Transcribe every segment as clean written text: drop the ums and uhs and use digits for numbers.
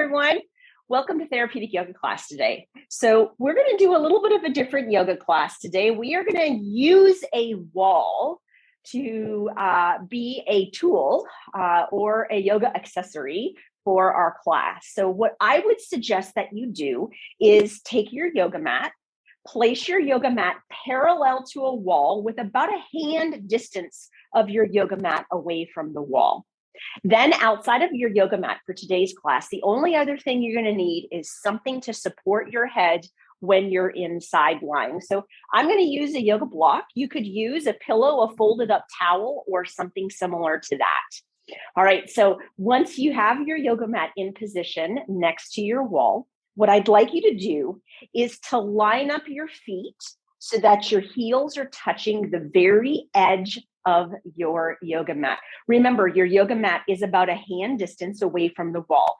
everyone. Welcome to Therapeutic Yoga class today. So we're going to do a little bit of a different yoga class today. We are going to use a wall to be a tool or a yoga accessory for our class. So what I would suggest that you do is take your yoga mat, place your yoga mat parallel to a wall with about a hand distance of your yoga mat away from the wall. Then outside of your yoga mat for today's class, the only other thing you're going to need is something to support your head when you're inside lying. So I'm going to use a yoga block. You could use a pillow, a folded up towel, or something similar to that. All right. So once you have your yoga mat in position next to your wall, what I'd like you to do is to line up your feet so that your heels are touching the very edge of your yoga mat. Remember, your yoga mat is about a hand distance away from the wall,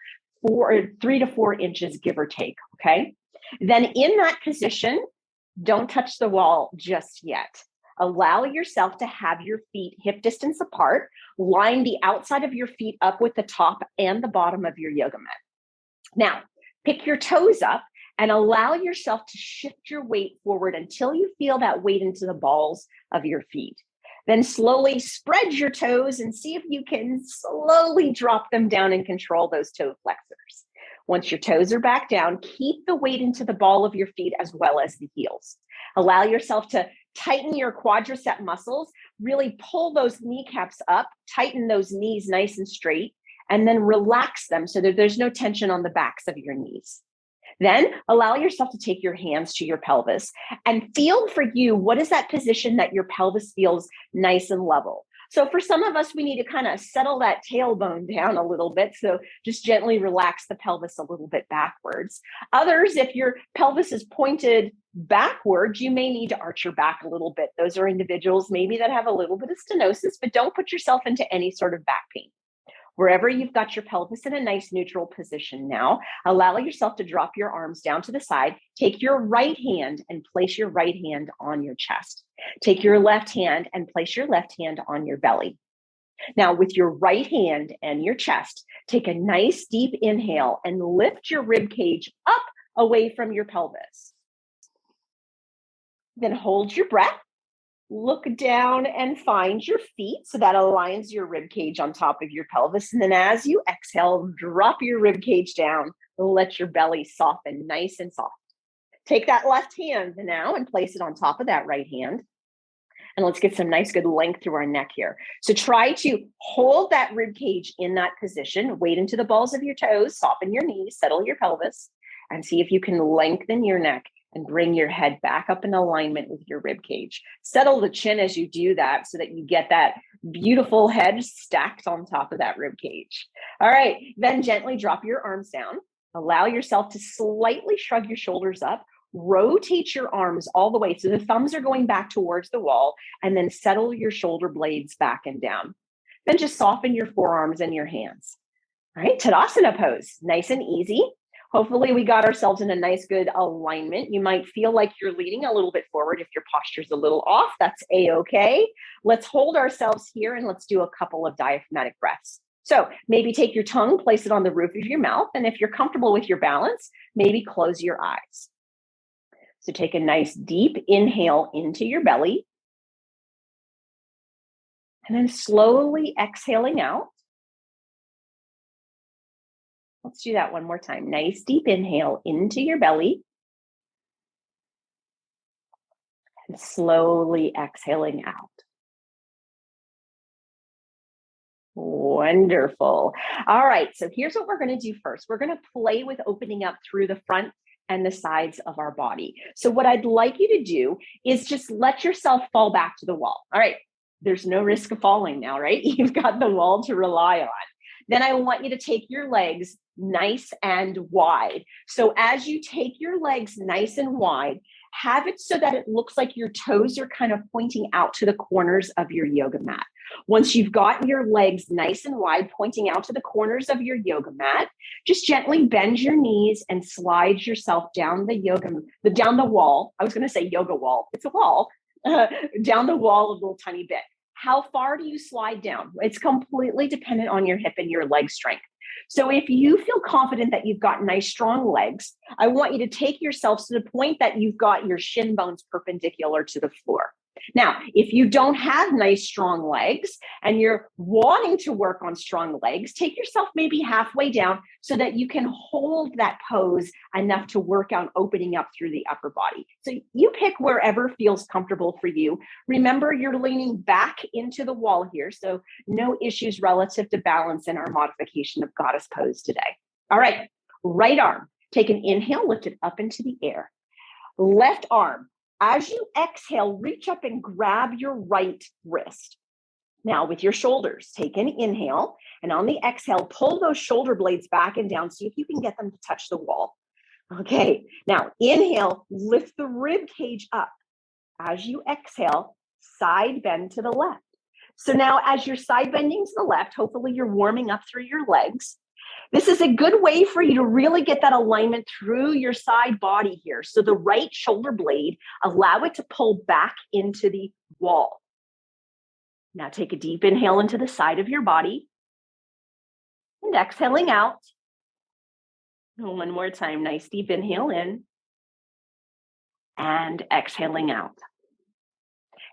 3 to 4 inches, give or take, okay? Then in that position, don't touch the wall just yet. Allow yourself to have your feet hip distance apart, line the outside of your feet up with the top and the bottom of your yoga mat. Now, pick your toes up and allow yourself to shift your weight forward until you feel that weight into the balls of your feet. Then slowly spread your toes and see if you can slowly drop them down and control those toe flexors. Once your toes are back down, keep the weight into the ball of your feet as well as the heels. Allow yourself to tighten your quadricep muscles, really pull those kneecaps up, tighten those knees nice and straight, and then relax them so that there's no tension on the backs of your knees. Then allow yourself to take your hands to your pelvis and feel for you, what is that position that your pelvis feels nice and level? So for some of us, we need to kind of settle that tailbone down a little bit. So just gently relax the pelvis a little bit backwards. Others, if your pelvis is pointed backwards, you may need to arch your back a little bit. Those are individuals maybe that have a little bit of stenosis, but don't put yourself into any sort of back pain. Wherever you've got your pelvis in a nice neutral position now, allow yourself to drop your arms down to the side. Take your right hand and place your right hand on your chest. Take your left hand and place your left hand on your belly. Now, with your right hand and your chest, take a nice deep inhale and lift your rib cage up away from your pelvis. Then hold your breath. Look down and find your feet. So that aligns your rib cage on top of your pelvis. And then as you exhale, drop your rib cage down. Let your belly soften nice and soft. Take that left hand now and place it on top of that right hand. And let's get some nice good length through our neck here. So try to hold that rib cage in that position. Weight into the balls of your toes, soften your knees, settle your pelvis, and see if you can lengthen your neck and bring your head back up in alignment with your rib cage. Settle the chin as you do that so that you get that beautiful head stacked on top of that rib cage. All right, then gently drop your arms down. Allow yourself to slightly shrug your shoulders up. Rotate your arms all the way so the thumbs are going back towards the wall, and then settle your shoulder blades back and down. Then just soften your forearms and your hands. All right, Tadasana Pose, nice and easy. Hopefully we got ourselves in a nice, good alignment. You might feel like you're leaning a little bit forward if your posture's a little off. That's A-okay. Let's hold ourselves here and let's do a couple of diaphragmatic breaths. So maybe take your tongue, place it on the roof of your mouth. And if you're comfortable with your balance, maybe close your eyes. So take a nice deep inhale into your belly. And then slowly exhaling out. Let's do that one more time. Nice deep inhale into your belly. And slowly exhaling out. Wonderful. All right, so here's what we're going to do first. We're going to play with opening up through the front and the sides of our body. So what I'd like you to do is just let yourself fall back to the wall. All right, there's no risk of falling now, right? You've got the wall to rely on. Then I want you to take your legs nice and wide. So as you take your legs nice and wide, have it so that it looks like your toes are kind of pointing out to the corners of your yoga mat. Once you've got your legs nice and wide, pointing out to the corners of your yoga mat, just gently bend your knees and slide yourself down down the wall. I was going to say yoga wall. It's a wall. Down the wall a little tiny bit. How far do you slide down? It's completely dependent on your hip and your leg strength. So if you feel confident that you've got nice, strong legs, I want you to take yourself to the point that you've got your shin bones perpendicular to the floor. Now, if you don't have nice, strong legs and you're wanting to work on strong legs, take yourself maybe halfway down so that you can hold that pose enough to work on opening up through the upper body. So you pick wherever feels comfortable for you. Remember, you're leaning back into the wall here, so no issues relative to balance in our modification of goddess pose today. All right, right arm. Take an inhale, lift it up into the air. Left arm. As you exhale, reach up and grab your right wrist. Now with your shoulders, take an inhale, and on the exhale, pull those shoulder blades back and down. See if you can get them to touch the wall. Okay, now inhale, lift the rib cage up. As you exhale, side bend to the left. So now as you're side bending to the left, hopefully you're warming up through your legs. This is a good way for you to really get that alignment through your side body here. So the right shoulder blade, allow it to pull back into the wall. Now take a deep inhale into the side of your body and exhaling out. One more time, nice deep inhale in and exhaling out.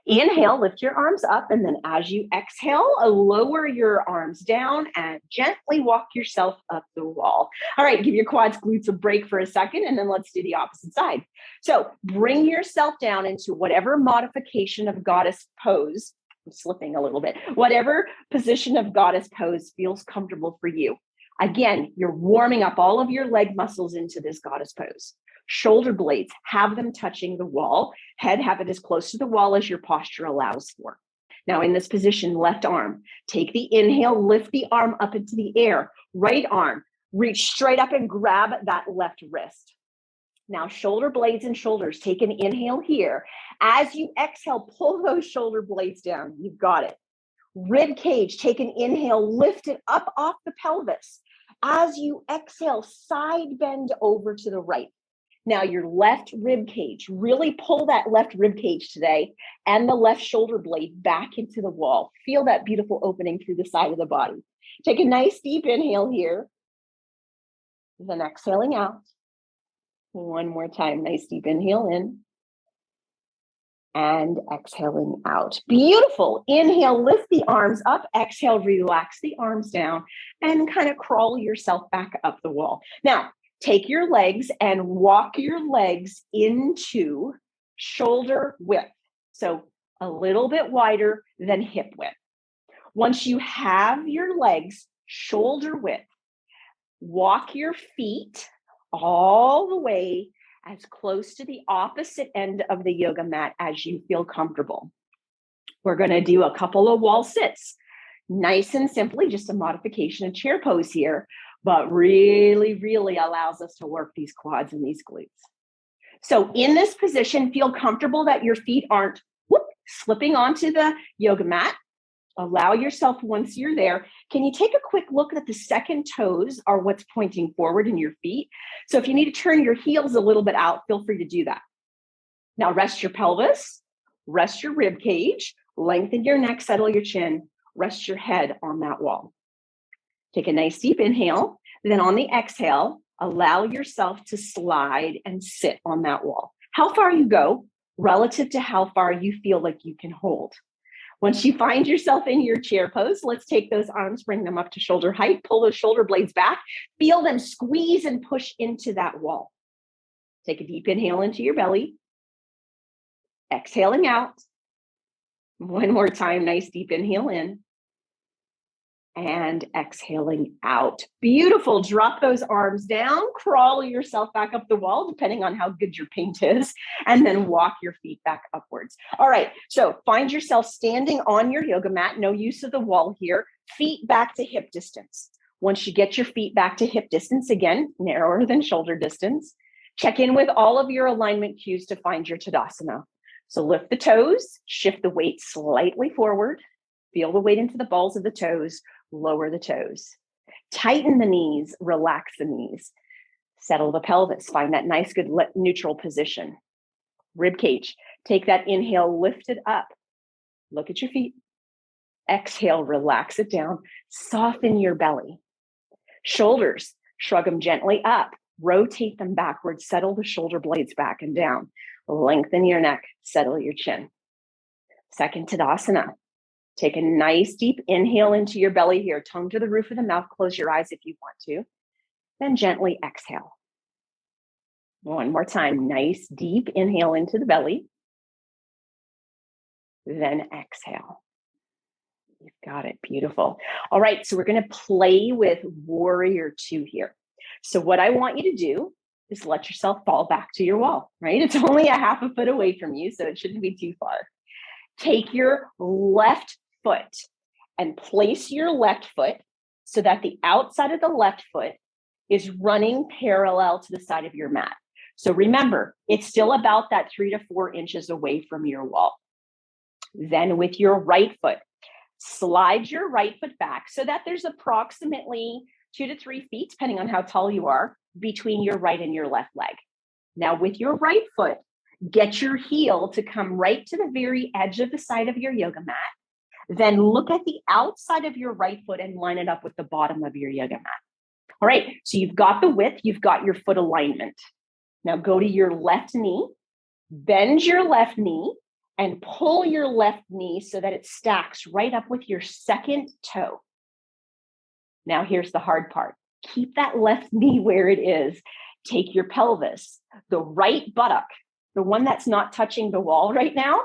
Inhale, lift your arms up, and then as you exhale, lower your arms down and gently walk yourself up the wall. All right, give your quads, glutes a break for a second, and then let's do the opposite side. So bring yourself down into whatever modification of goddess pose, I'm slipping a little bit, whatever position of goddess pose feels comfortable for you. Again, you're warming up all of your leg muscles into this goddess pose. Shoulder blades, have them touching the wall. Head, have it as close to the wall as your posture allows for. Now in this position, left arm, take the inhale, lift the arm up into the air. Right arm, reach straight up and grab that left wrist. Now shoulder blades and shoulders, take an inhale here. As you exhale, pull those shoulder blades down. You've got it. Rib cage, take an inhale, lift it up off the pelvis. As you exhale, side bend over to the right. Now your left rib cage, really pull that left rib cage today and the left shoulder blade back into the wall. Feel that beautiful opening through the side of the body. Take a nice deep inhale here, then exhaling out. One more time, nice deep inhale in and exhaling out. Beautiful. Inhale, lift the arms up. Exhale, relax the arms down and kind of crawl yourself back up the wall. Now, take your legs and walk your legs into shoulder width. So a little bit wider than hip width. Once you have your legs shoulder width, walk your feet all the way as close to the opposite end of the yoga mat as you feel comfortable. We're going to do a couple of wall sits. Nice and simply, just a modification of chair pose here, but really, really allows us to work these quads and these glutes. So in this position, feel comfortable that your feet aren't slipping onto the yoga mat. Allow yourself, once you're there, can you take a quick look at the second toes are what's pointing forward in your feet? So if you need to turn your heels a little bit out, feel free to do that. Now rest your pelvis, rest your rib cage, lengthen your neck, settle your chin, rest your head on that wall. Take a nice deep inhale. Then on the exhale, allow yourself to slide and sit on that wall. How far you go relative to how far you feel like you can hold. Once you find yourself in your chair pose, let's take those arms, bring them up to shoulder height, pull those shoulder blades back, feel them squeeze and push into that wall. Take a deep inhale into your belly, exhaling out. One more time, nice deep inhale in and exhaling out. Beautiful. Drop those arms down, crawl yourself back up the wall, depending on how good your paint is, and then walk your feet back upwards. All right. So find yourself standing on your yoga mat. No use of the wall here. Feet back to hip distance. Once you get your feet back to hip distance, again, narrower than shoulder distance, check in with all of your alignment cues to find your Tadasana. So lift the toes, shift the weight slightly forward, feel the weight into the balls of the toes, lower the toes. Tighten the knees, relax the knees. Settle the pelvis, find that nice, good neutral position. Rib cage, take that inhale, lift it up. Look at your feet. Exhale, relax it down. Soften your belly. Shoulders, shrug them gently up, rotate them backwards, settle the shoulder blades back and down. Lengthen your neck, settle your chin. Second Tadasana. Take a nice deep inhale into your belly here, tongue to the roof of the mouth, close your eyes if you want to. Then gently exhale. One more time, nice deep inhale into the belly. Then exhale. You've got it, beautiful. All right, so we're gonna play with Warrior 2 here. So what I want you to do is let yourself fall back to your wall, right? It's only a half a foot away from you, so it shouldn't be too far. Take your left foot and place your left foot so that the outside of the left foot is running parallel to the side of your mat. So remember, it's still about that 3 to 4 inches away from your wall. Then with your right foot, slide your right foot back so that there's approximately 2 to 3 feet, depending on how tall you are, between your right and your left leg. Now with your right foot, get your heel to come right to the very edge of the side of your yoga mat. Then look at the outside of your right foot and line it up with the bottom of your yoga mat. All right, so you've got the width, you've got your foot alignment. Now go to your left knee, bend your left knee, and pull your left knee so that it stacks right up with your second toe. Now here's the hard part. Keep that left knee where it is. Take your pelvis, the right buttock, the one that's not touching the wall right now.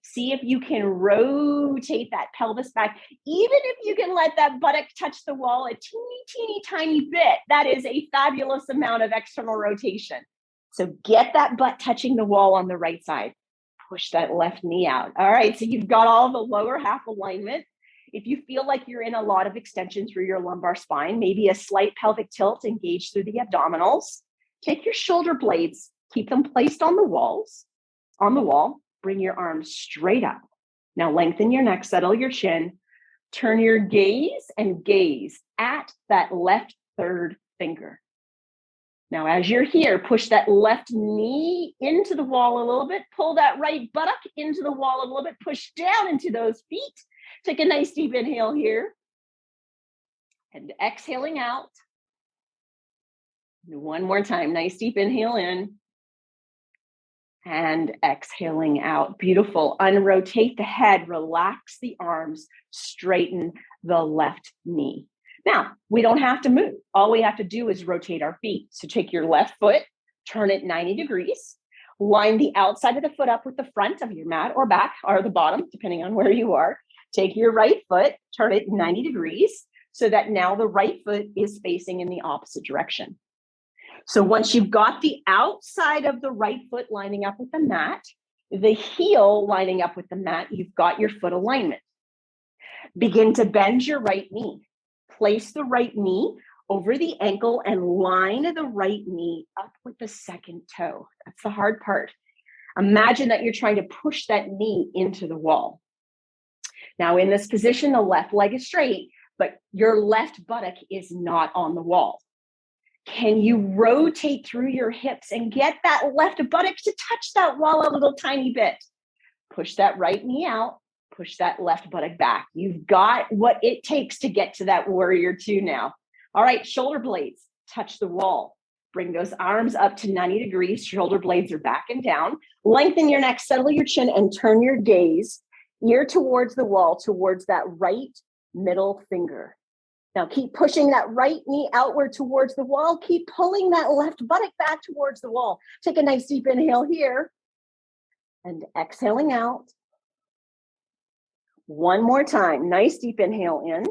See if you can rotate that pelvis back. Even if you can let that buttock touch the wall a teeny tiny bit, that is a fabulous amount of external rotation. So get that butt touching the wall on the right side. Push that left knee out. All right, so you've got all the lower half alignment. If you feel like you're in a lot of extension through your lumbar spine, maybe a slight pelvic tilt, engage through the abdominals. Take your shoulder blades, keep them placed on the wall. Bring your arms straight up. Now lengthen your neck, settle your chin. Turn your gaze at that left third finger. Now, as you're here, push that left knee into the wall a little bit, pull that right buttock into the wall a little bit, push down into those feet. Take a nice deep inhale here. And exhaling out. One more time, nice deep inhale in. And exhaling out. Beautiful. Unrotate the head, relax the arms, straighten the left knee. Now, we don't have to move. All we have to do is rotate our feet. So take your left foot, turn it 90 degrees, line the outside of the foot up with the front of your mat or back or the bottom, depending on where you are. Take your right foot, turn it 90 degrees so that now the right foot is facing in the opposite direction. So once you've got the outside of the right foot lining up with the mat, the heel lining up with the mat, you've got your foot alignment. Begin to bend your right knee. Place the right knee over the ankle and line the right knee up with the second toe. That's the hard part. Imagine that you're trying to push that knee into the wall. Now in this position, the left leg is straight, but your left buttock is not on the wall. Can you rotate through your hips and get that left buttock to touch that wall a little tiny bit? Push that right knee out. Push that left buttock back. You've got what it takes to get to that Warrior 2 now. All right, shoulder blades, touch the wall. Bring those arms up to 90 degrees. Shoulder blades are back and down. Lengthen your neck, settle your chin, and turn your gaze ear towards the wall, towards that right middle finger. Now keep pushing that right knee outward towards the wall. Keep pulling that left buttock back towards the wall. Take a nice deep inhale here and exhaling out. One more time, nice deep inhale in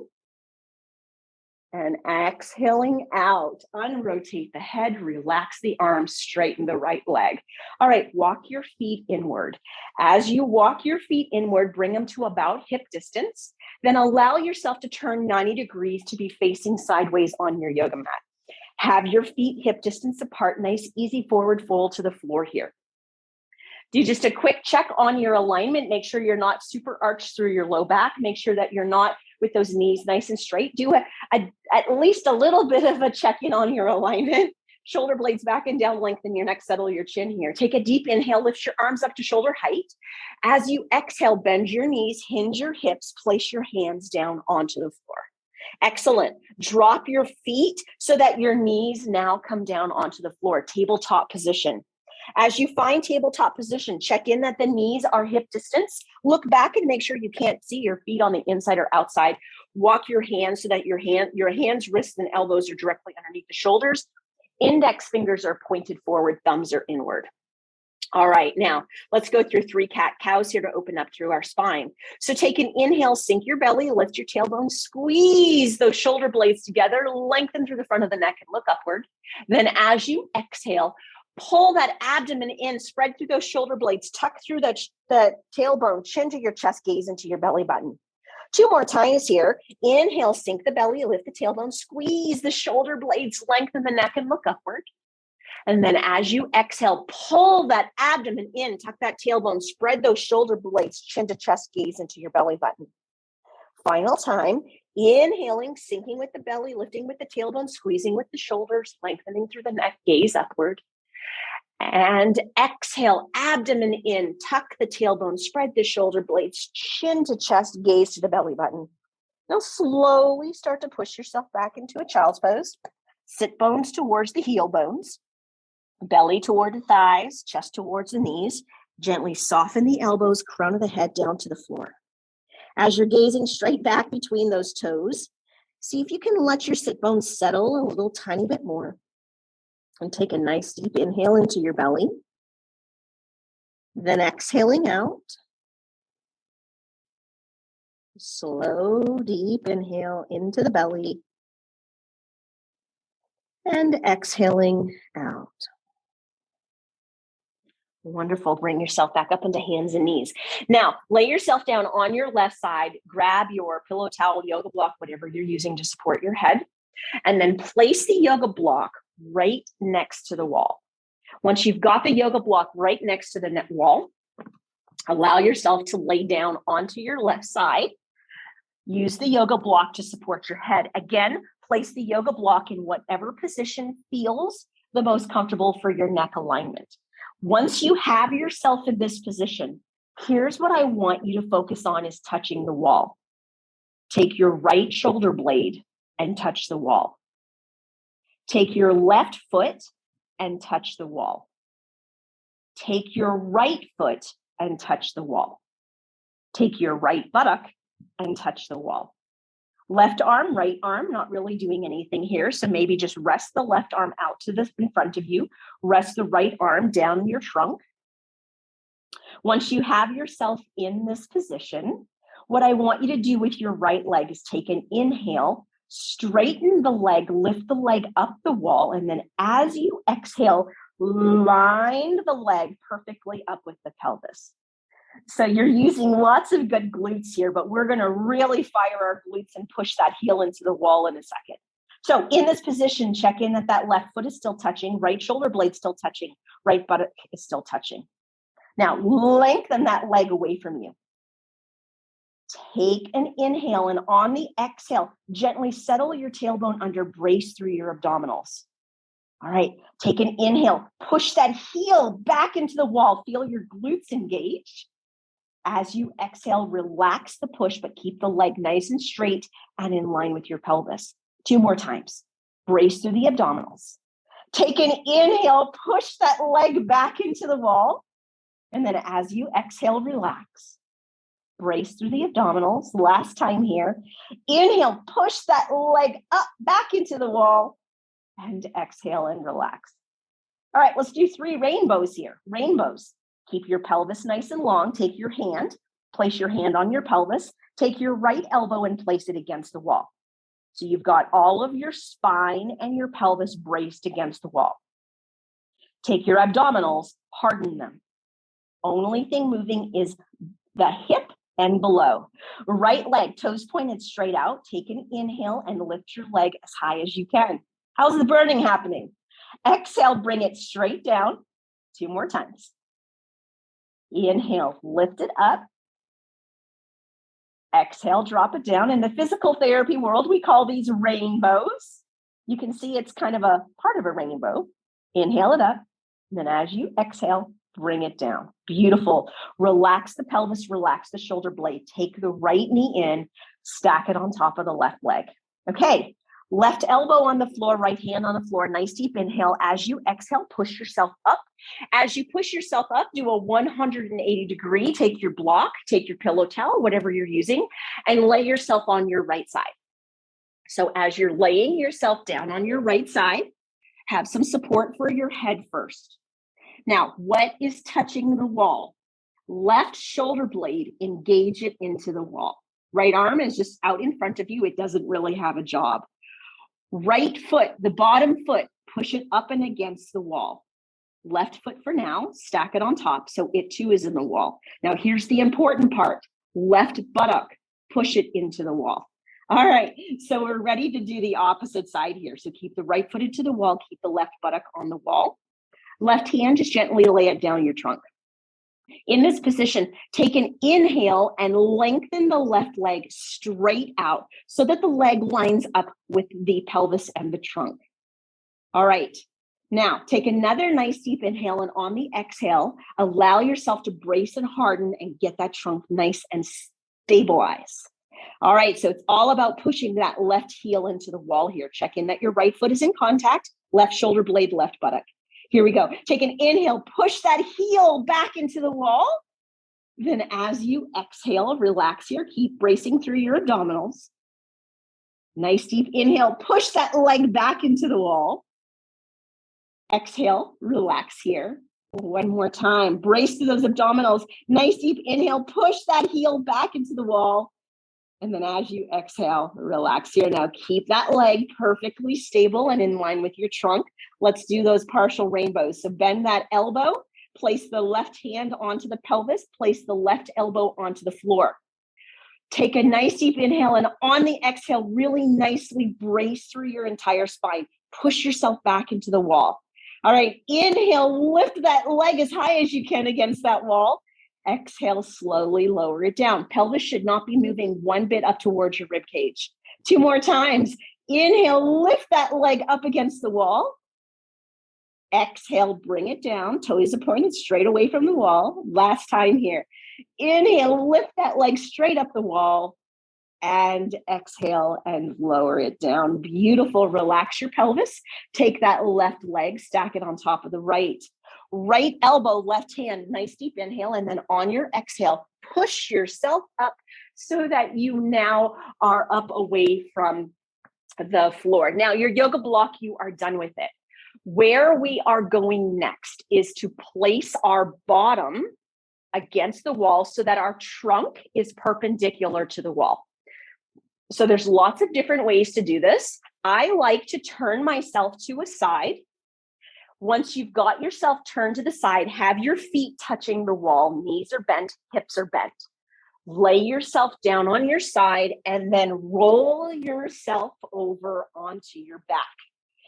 and exhaling out. Unrotate the head, relax the arms, straighten the right leg. All right, walk your feet inward. As you walk your feet inward, bring them to about hip distance. Then allow yourself to turn 90 degrees to be facing sideways on your yoga mat. Have your feet hip distance apart, nice, easy forward fold to the floor here. Do just a quick check on your alignment. Make sure you're not super arched through your low back. Make sure that you're not with those knees nice and straight. Do at least a little bit of a check-in on your alignment. Shoulder blades back and down, lengthen your neck, settle your chin here. Take a deep inhale, lift your arms up to shoulder height. As you exhale, bend your knees, hinge your hips, place your hands down onto the floor. Excellent. Drop your feet so that your knees now come down onto the floor, tabletop position. As you find tabletop position, check in that the knees are hip distance. Look back and make sure you can't see your feet on the inside or outside. Walk your hands so that your hands, wrists, and elbows are directly underneath the shoulders. Index fingers are pointed forward, thumbs are inward. All right, now let's go through 3 cat-cows here to open up through our spine. So take an inhale, sink your belly, lift your tailbone, squeeze those shoulder blades together, lengthen through the front of the neck and look upward. Then as you exhale, pull that abdomen in, spread through those shoulder blades, tuck through the tailbone, chin to your chest, gaze into your belly button. 2 more times here. Inhale, sink the belly, lift the tailbone, squeeze the shoulder blades, lengthen the neck and look upward. And then as you exhale, pull that abdomen in, tuck that tailbone, spread those shoulder blades, chin to chest, gaze into your belly button. Final time, inhaling, sinking with the belly, lifting with the tailbone, squeezing with the shoulders, lengthening through the neck, gaze upward. And exhale, abdomen in, tuck the tailbone, spread the shoulder blades, chin to chest, gaze to the belly button. Now slowly start to push yourself back into a child's pose. Sit bones towards the heel bones. Belly toward the thighs, chest towards the knees. Gently soften the elbows, crown of the head down to the floor. As you're gazing straight back between those toes, see if you can let your sit bones settle a little tiny bit more. And take a nice deep inhale into your belly. Then exhaling out. Slow, deep inhale into the belly. And exhaling out. Wonderful. Bring yourself back up into hands and knees. Now, lay yourself down on your left side. Grab your pillow, towel, yoga block, whatever you're using to support your head. And then place the yoga block right next to the wall. Once you've got the yoga block right next to the wall, allow yourself to lay down onto your left side. Use the yoga block to support your head. Again, place the yoga block in whatever position feels the most comfortable for your neck alignment. Once you have yourself in this position, here's what I want you to focus on is touching the wall. Take your right shoulder blade and touch the wall. Take your left foot and touch the wall. Take your right foot and touch the wall. Take your right buttock and touch the wall. Left arm, right arm, not really doing anything here. So maybe just rest the left arm out to this in front of you. Rest the right arm down your trunk. Once you have yourself in this position, what I want you to do with your right leg is take an inhale, straighten the leg, lift the leg up the wall, and then as you exhale, line the leg perfectly up with the pelvis. So you're using lots of good glutes here, but we're going to really fire our glutes and push that heel into the wall in a second. So in this position, check in that that left foot is still touching, right shoulder blade still touching, right buttock is still touching. Now lengthen that leg away from you. Take an inhale, and on the exhale, gently settle your tailbone under, brace through your abdominals. All right, take an inhale, push that heel back into the wall, feel your glutes engage. As you exhale, relax the push, but keep the leg nice and straight and in line with your pelvis. 2 more times. Brace through the abdominals. Take an inhale, push that leg back into the wall. And then as you exhale, relax. Brace through the abdominals. Last time here. Inhale, push that leg up, back into the wall. And exhale and relax. All right, let's do 3 rainbows here. Rainbows. Keep your pelvis nice and long. Take your hand, place your hand on your pelvis. Take your right elbow and place it against the wall. So you've got all of your spine and your pelvis braced against the wall. Take your abdominals, harden them. Only thing moving is the hip and below. Right leg, toes pointed straight out. Take an inhale and lift your leg as high as you can. How's the burning happening? Exhale, bring it straight down. 2 more times. Inhale, lift it up. Exhale, drop it down. In the physical therapy world, we call these rainbows. You can see it's kind of a part of a rainbow. Inhale it up. And then as you exhale, bring it down. Beautiful. Relax the pelvis, relax the shoulder blade. Take the right knee in, stack it on top of the left leg. Okay, left elbow on the floor, right hand on the floor. Nice deep inhale. As you exhale, push yourself up. As you push yourself up, do a 180 degree. Take your block, take your pillow towel, whatever you're using, and lay yourself on your right side. So as you're laying yourself down on your right side, have some support for your head first. Now, what is touching the wall? Left shoulder blade, engage it into the wall. Right arm is just out in front of you. It doesn't really have a job. Right foot, the bottom foot, push it up and against the wall. Left foot for now, stack it on top so it too is in the wall. Now here's the important part. Left buttock, push it into the wall. All right, so we're ready to do the opposite side here. So keep the right foot into the wall, keep the left buttock on the wall. Left hand, just gently lay it down your trunk. In this position, take an inhale and lengthen the left leg straight out so that the leg lines up with the pelvis and the trunk. All right. Now, take another nice deep inhale, and on the exhale, allow yourself to brace and harden and get that trunk nice and stabilized. All right, so it's all about pushing that left heel into the wall here. Check in that your right foot is in contact, left shoulder blade, left buttock. Here we go. Take an inhale, push that heel back into the wall. Then as you exhale, relax here. Keep bracing through your abdominals. Nice deep inhale, push that leg back into the wall. Exhale, relax here. One more time. Brace through those abdominals. Nice deep inhale, push that heel back into the wall. And then as you exhale, relax here. Now keep that leg perfectly stable and in line with your trunk. Let's do those partial rainbows. So bend that elbow, place the left hand onto the pelvis, place the left elbow onto the floor. Take a nice deep inhale, and on the exhale, really nicely brace through your entire spine. Push yourself back into the wall. All right, inhale, lift that leg as high as you can against that wall. Exhale, slowly lower it down. Pelvis should not be moving one bit up towards your rib cage. 2 more times. Inhale, lift that leg up against the wall. Exhale, bring it down. Toes are pointed straight away from the wall. Last time here. Inhale, lift that leg straight up the wall. And exhale and lower it down. Beautiful. Relax your pelvis. Take that left leg, stack it on top of the right. Right elbow, left hand, nice deep inhale. And then on your exhale, push yourself up so that you now are up away from the floor. Now, your yoga block, you are done with it. Where we are going next is to place our bottom against the wall so that our trunk is perpendicular to the wall. So there's lots of different ways to do this. I like to turn myself to a side. Once you've got yourself turned to the side, have your feet touching the wall, knees are bent, hips are bent. Lay yourself down on your side and then roll yourself over onto your back.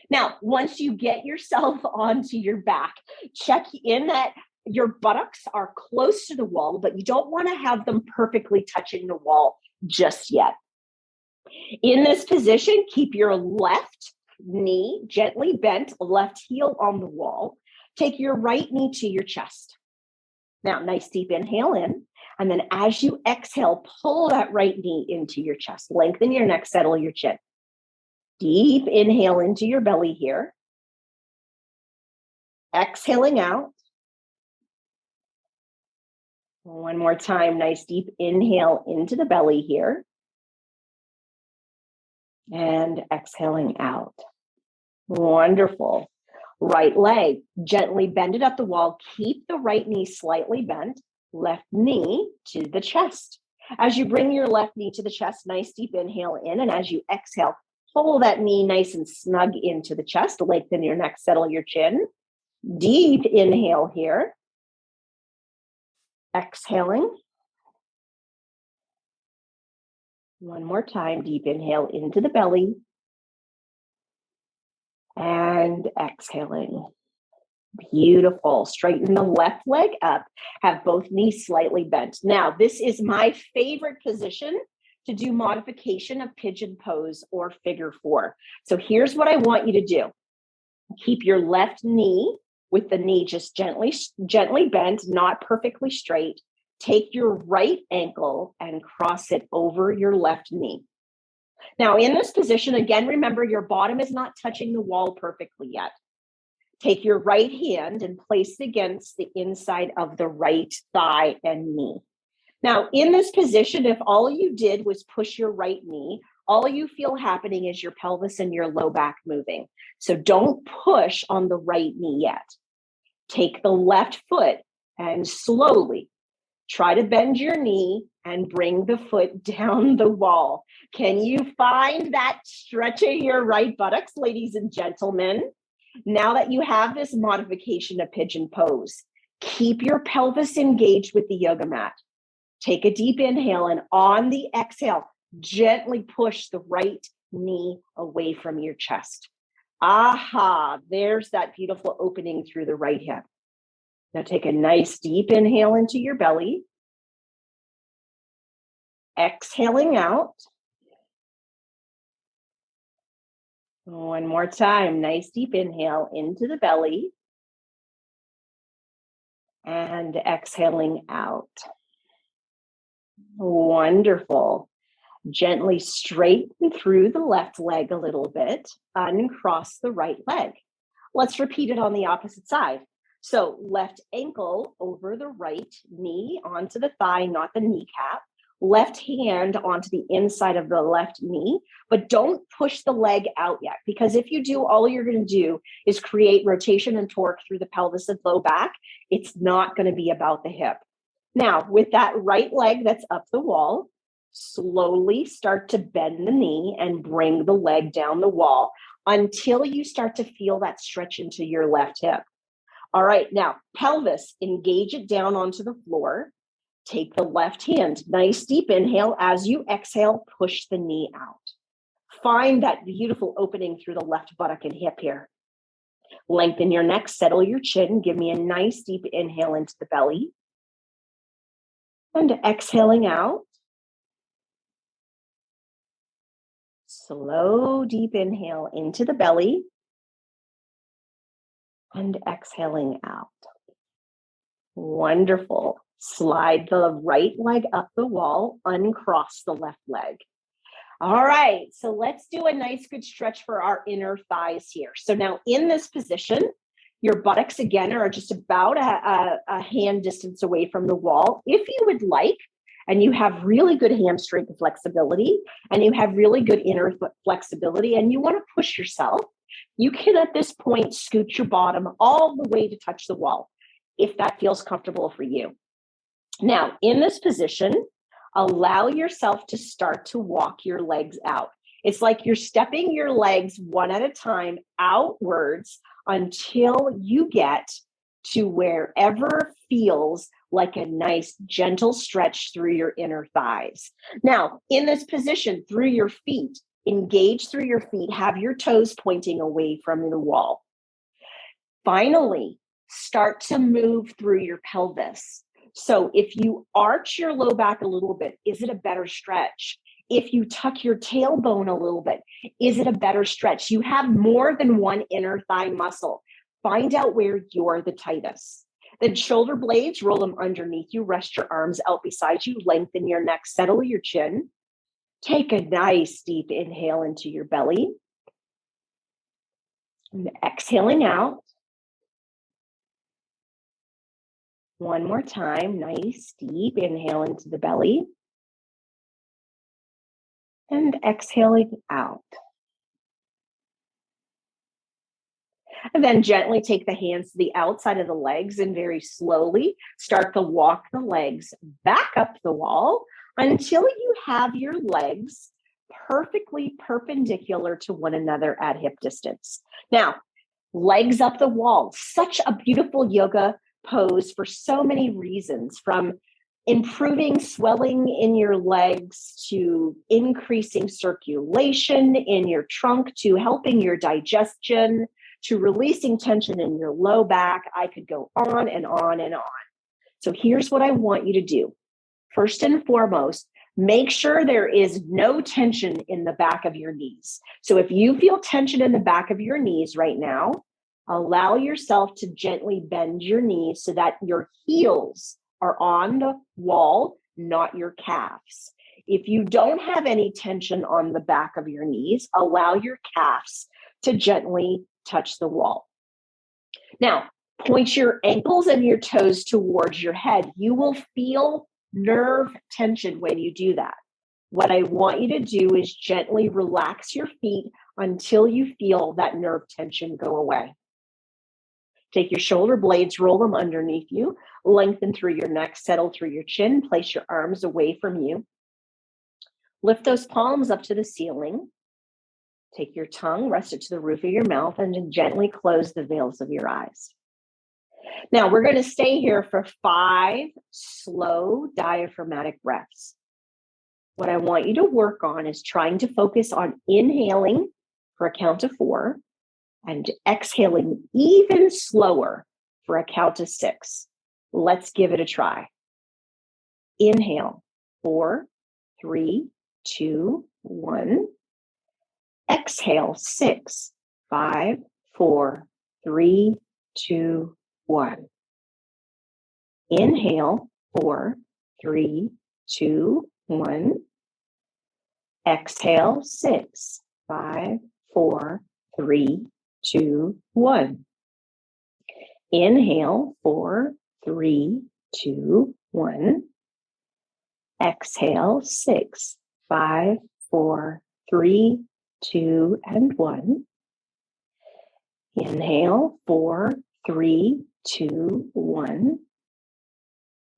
Now, once you get yourself onto your back, check in that your buttocks are close to the wall, but you don't want to have them perfectly touching the wall just yet. In this position, keep your left knee gently bent, left heel on the wall. Take your right knee to your chest. Now, nice deep inhale in. And then as you exhale, pull that right knee into your chest. Lengthen your neck, settle your chin. Deep inhale into your belly here. Exhaling out. One more time, nice deep inhale into the belly here. And exhaling out. Wonderful. Right leg, gently bend it up the wall. Keep the right knee slightly bent. Left knee to the chest. As you bring your left knee to the chest, nice deep inhale in. And as you exhale, pull that knee nice and snug into the chest. Lengthen your neck, settle your chin. Deep inhale here. Exhaling. One more time, deep inhale into the belly. And exhaling. Beautiful. Straighten the left leg up. Have both knees slightly bent. Now, this is my favorite position to do modification of pigeon pose or figure 4. So here's what I want you to do. Keep your left knee with the knee just gently bent, not perfectly straight. Take your right ankle and cross it over your left knee. Now, in this position, again, remember your bottom is not touching the wall perfectly yet. Take your right hand and place it against the inside of the right thigh and knee. Now, in this position, if all you did was push your right knee, all you feel happening is your pelvis and your low back moving. So don't push on the right knee yet. Take the left foot and slowly try to bend your knee and bring the foot down the wall. Can you find that stretch in your right buttocks, ladies and gentlemen? Now that you have this modification of pigeon pose, keep your pelvis engaged with the yoga mat. Take a deep inhale, and on the exhale, gently push the right knee away from your chest. Aha, there's that beautiful opening through the right hip. Now take a nice deep inhale into your belly. Exhaling out. One more time, nice deep inhale into the belly. And exhaling out. Wonderful. Gently straighten through the left leg a little bit, uncross the right leg. Let's repeat it on the opposite side. So left ankle over the right knee onto the thigh, not the kneecap. Left hand onto the inside of the left knee, but don't push the leg out yet, because if you do, all you're going to do is create rotation and torque through the pelvis and low back. It's not going to be about the hip. Now, with that right leg that's up the wall, slowly start to bend the knee and bring the leg down the wall until you start to feel that stretch into your left hip. All right, now pelvis, engage it down onto the floor. Take the left hand, nice deep inhale. As you exhale, push the knee out. Find that beautiful opening through the left buttock and hip here. Lengthen your neck, settle your chin. Give me a nice deep inhale into the belly. And exhaling out. Slow, deep inhale into the belly. And exhaling out. Wonderful. Slide the right leg up the wall, uncross the left leg. All right, so let's do a nice good stretch for our inner thighs here. So now in this position, your buttocks again are just about a hand distance away from the wall. If you would like, and you have really good hamstring flexibility, and you have really good inner flexibility, and you want to push yourself, you can at this point scoot your bottom all the way to touch the wall, if that feels comfortable for you. Now, in this position, allow yourself to start to walk your legs out. It's like you're stepping your legs one at a time outwards until you get to wherever feels like a nice gentle stretch through your inner thighs. Now, in this position, through your feet, engage through your feet, have your toes pointing away from the wall. Finally, start to move through your pelvis. So if you arch your low back a little bit, is it a better stretch? If you tuck your tailbone a little bit, is it a better stretch? You have more than one inner thigh muscle. Find out where you're the tightest. Then shoulder blades, roll them underneath you, rest your arms out beside you, lengthen your neck, settle your chin. Take a nice deep inhale into your belly. And exhaling out. One more time, nice deep inhale into the belly. And exhaling out. And then gently take the hands to the outside of the legs and very slowly start to walk the legs back up the wall until you have your legs perfectly perpendicular to one another at hip distance. Now, legs up the wall, such a beautiful yoga pose for so many reasons, from improving swelling in your legs to increasing circulation in your trunk to helping your digestion to releasing tension in your low back. I could go on and on and on. So here's what I want you to do. First and foremost, make sure there is no tension in the back of your knees. So if you feel tension in the back of your knees right now, allow yourself to gently bend your knees so that your heels are on the wall, not your calves. If you don't have any tension on the back of your knees, allow your calves to gently touch the wall. Now, point your ankles and your toes towards your head. You will feel nerve tension when you do that. What I want you to do is gently relax your feet until you feel that nerve tension go away. Take your shoulder blades, roll them underneath you, lengthen through your neck, settle through your chin, place your arms away from you. Lift those palms up to the ceiling. Take your tongue, rest it to the roof of your mouth, and then gently close the veils of your eyes. Now, we're going to stay here for 5 slow diaphragmatic breaths. What I want you to work on is trying to focus on inhaling for a count of 4 and exhaling even slower for a count of 6. Let's give it a try. Inhale, 4, 3, 2, 1. Exhale, 6, 5, 4, 3, 2, 1. Inhale, 4, 3, 2, 1. Exhale, 6, 5, 4, 3, 2, 1. Inhale, 4, 3, 2, 1. Exhale, 6, 5, 4, 3, 2, and 1. Inhale, 4, 3, 2, 1.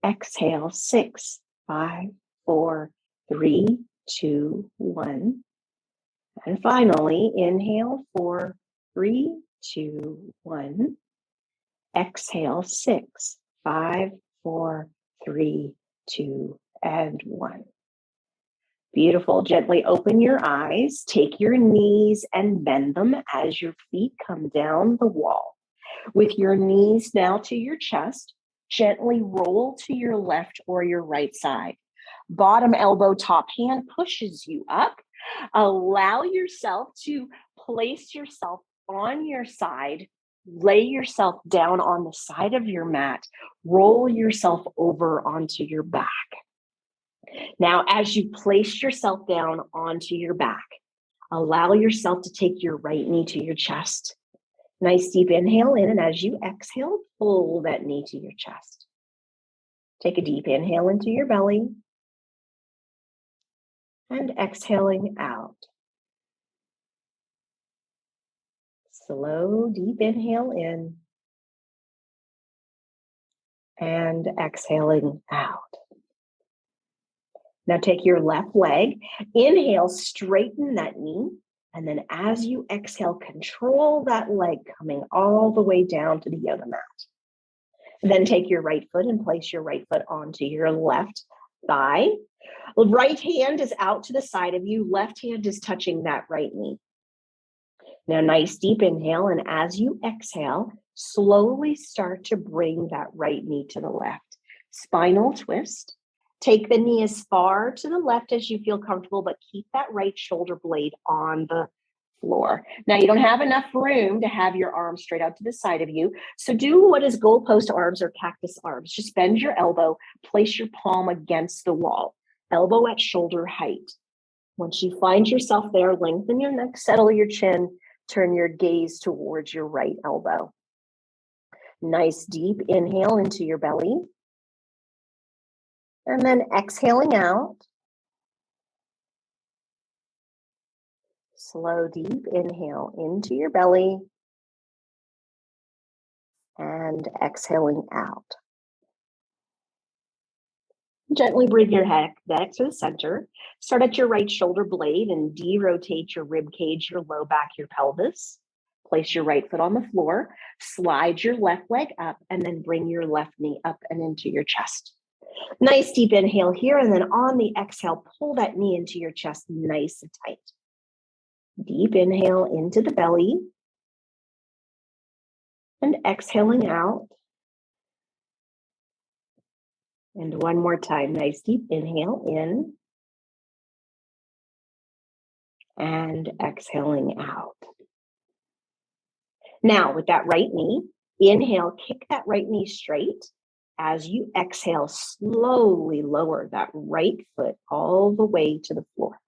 Exhale, 6, 5, 4, 3, 2, 1. And finally, inhale, 4, 3, 2, 1. Exhale, 6, 5, 4, 3, 2, and 1. Beautiful. Gently open your eyes. Take your knees and bend them as your feet come down the wall. With your knees now to your chest, gently roll to your left or your right side. Bottom elbow, top hand pushes you up. Allow yourself to place yourself on your side. Lay yourself down on the side of your mat. Roll yourself over onto your back. Now, as you place yourself down onto your back, allow yourself to take your right knee to your chest. Nice deep inhale in, and as you exhale, pull that knee to your chest. Take a deep inhale into your belly and exhaling out. Slow, deep inhale in and exhaling out. Now take your left leg, inhale, straighten that knee, and then as you exhale, control that leg coming all the way down to the yoga mat. And then take your right foot and place your right foot onto your left thigh. Right hand is out to the side of you, left hand is touching that right knee. Now, nice deep inhale, and as you exhale, slowly start to bring that right knee to the left. Spinal twist. Take the knee as far to the left as you feel comfortable, but keep that right shoulder blade on the floor. Now, you don't have enough room to have your arms straight out to the side of you, so do what is goalpost arms or cactus arms. Just bend your elbow, place your palm against the wall, elbow at shoulder height. Once you find yourself there, lengthen your neck, settle your chin, turn your gaze towards your right elbow. Nice deep inhale into your belly. And then exhaling out. Slow, deep inhale into your belly. And exhaling out. Gently bring your head back to the center. Start at your right shoulder blade and de-rotate your rib cage, your low back, your pelvis. Place your right foot on the floor. Slide your left leg up and then bring your left knee up and into your chest. Nice deep inhale here, and then on the exhale, pull that knee into your chest nice and tight. Deep inhale into the belly and exhaling out. And one more time, nice deep inhale in and exhaling out. Now with that right knee, inhale, kick that right knee straight. As you exhale, slowly lower that right foot all the way to the floor.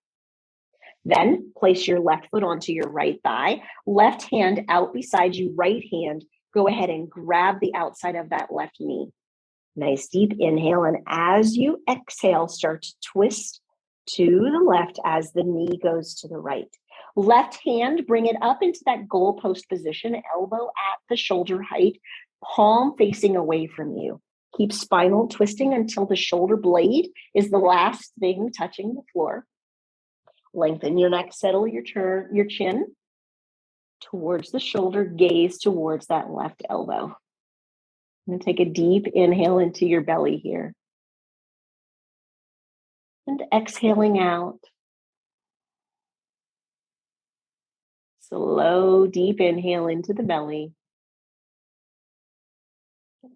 Then place your left foot onto your right thigh, left hand out beside you, right hand. Go ahead and grab the outside of that left knee. Nice deep inhale. And as you exhale, start to twist to the left as the knee goes to the right. Left hand, bring it up into that goalpost position, elbow at the shoulder height, palm facing away from you. Keep spinal twisting until the shoulder blade is the last thing touching the floor. Lengthen your neck, settle your chin towards the shoulder, gaze towards that left elbow. And take a deep inhale into your belly here. And exhaling out. Slow, deep inhale into the belly.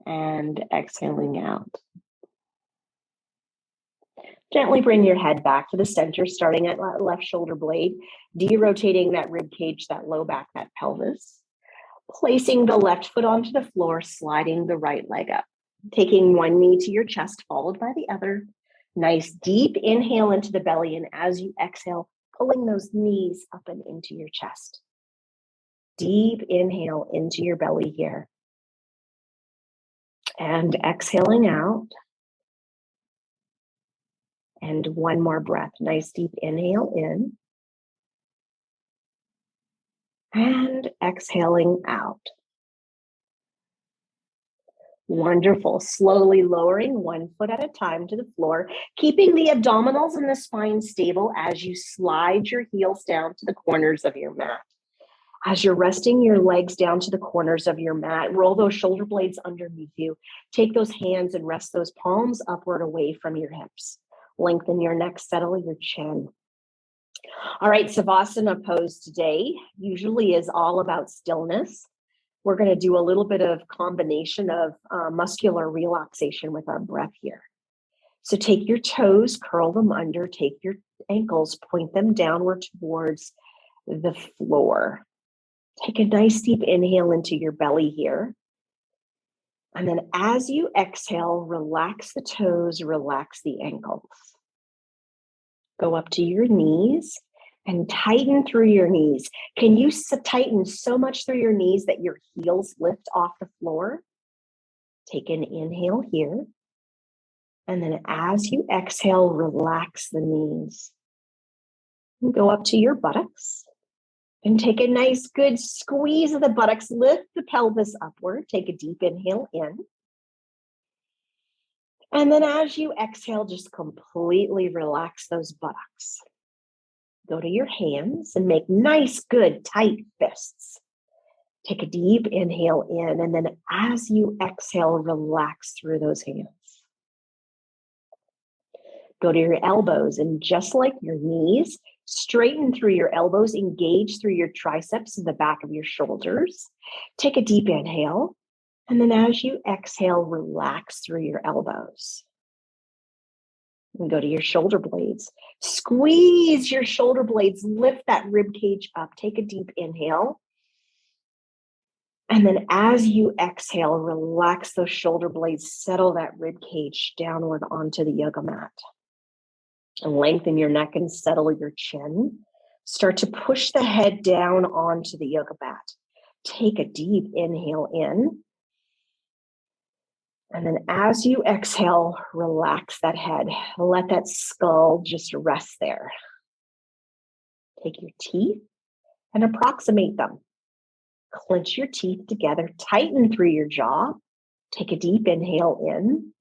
And exhaling out. Gently bring your head back to the center, starting at left shoulder blade, derotating that rib cage, that low back, that pelvis. Placing the left foot onto the floor, sliding the right leg up. Taking one knee to your chest, followed by the other. Nice deep inhale into the belly, and as you exhale, pulling those knees up and into your chest. Deep inhale into your belly here. And exhaling out. And one more breath. Nice deep inhale in. And exhaling out. Wonderful. Slowly lowering one foot at a time to the floor, keeping the abdominals and the spine stable as you slide your heels down to the corners of your mat. As you're resting your legs down to the corners of your mat, roll those shoulder blades underneath you. Take those hands and rest those palms upward away from your hips. Lengthen your neck, settle your chin. All right, Savasana Pose today usually is all about stillness. We're going to do a little bit of combination of muscular relaxation with our breath here. So take your toes, curl them under, take your ankles, point them downward towards the floor. Take a nice deep inhale into your belly here. And then as you exhale, relax the toes, relax the ankles. Go up to your knees and tighten through your knees. Can you tighten so much through your knees that your heels lift off the floor? Take an inhale here. And then as you exhale, relax the knees. And go up to your buttocks. And take a nice good squeeze of the buttocks. Lift the pelvis upward. Take a deep inhale in. And then as you exhale, just completely relax those buttocks. Go to your hands and make nice, good, tight fists. Take a deep inhale in. And then as you exhale, relax through those hands. Go to your elbows and just like your knees, straighten through your elbows, engage through your triceps and the back of your shoulders. Take a deep inhale. And then as you exhale, relax through your elbows. And go to your shoulder blades. Squeeze your shoulder blades, lift that rib cage up. Take a deep inhale. And then as you exhale, relax those shoulder blades, settle that rib cage downward onto the yoga mat. And lengthen your neck and settle your chin. Start to push the head down onto the yoga mat. Take a deep inhale in. And then as you exhale, relax that head. Let that skull just rest there. Take your teeth and approximate them. Clench your teeth together, tighten through your jaw. Take a deep inhale in.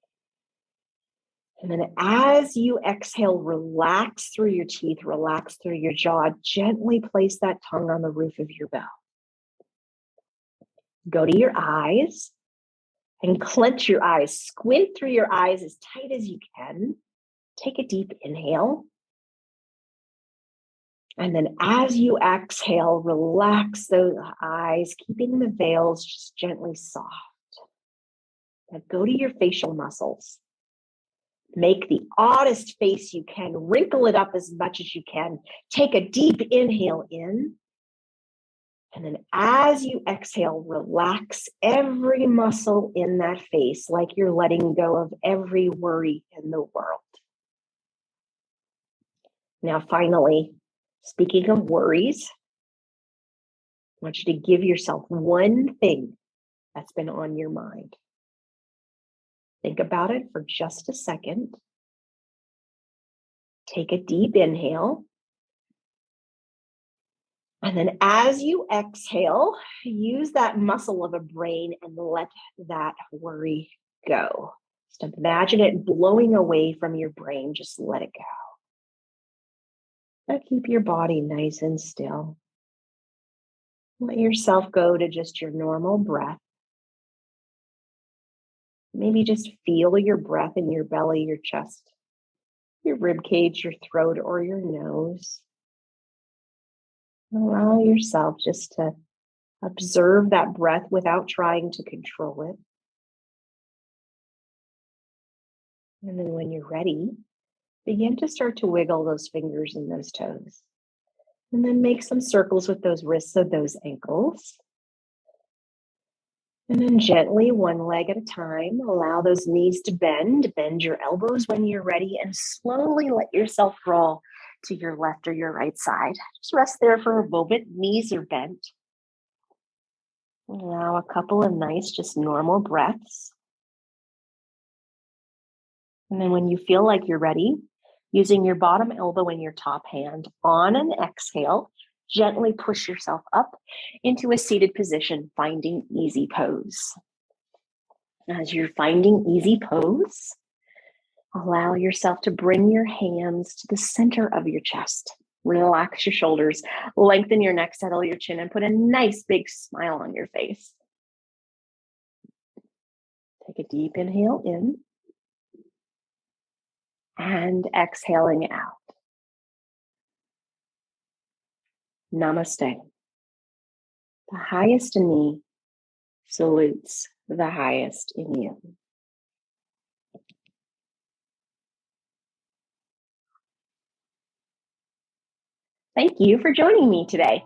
And then as you exhale, relax through your teeth, relax through your jaw. Gently place that tongue on the roof of your mouth. Go to your eyes and clench your eyes. Squint through your eyes as tight as you can. Take a deep inhale. And then as you exhale, relax those eyes, keeping the veils just gently soft. Now go to your facial muscles. Make the oddest face you can. Wrinkle it up as much as you can. Take a deep inhale in. And then as you exhale, relax every muscle in that face, like you're letting go of every worry in the world. Now, finally, speaking of worries, I want you to give yourself one thing that's been on your mind. Think about it for just a second. Take a deep inhale. And then as you exhale, use that muscle of a brain and let that worry go. Just imagine it blowing away from your brain. Just let it go. Now keep your body nice and still. Let yourself go to just your normal breath. Maybe just feel your breath in your belly, your chest, your rib cage, your throat, or your nose. Allow yourself just to observe that breath without trying to control it. And then when you're ready, begin to start to wiggle those fingers and those toes. And then make some circles with those wrists or those ankles. And then gently, one leg at a time, allow those knees to bend. Bend your elbows when you're ready and slowly let yourself roll to your left or your right side. Just rest there for a moment. Knees are bent. Allow a couple of nice, just normal breaths. And then when you feel like you're ready, using your bottom elbow and your top hand on an exhale, gently push yourself up into a seated position, finding easy pose. As you're finding easy pose, allow yourself to bring your hands to the center of your chest. Relax your shoulders, lengthen your neck, settle your chin, and put a nice big smile on your face. Take a deep inhale in and exhaling out. Namaste. The highest in me salutes the highest in you. Thank you for joining me today.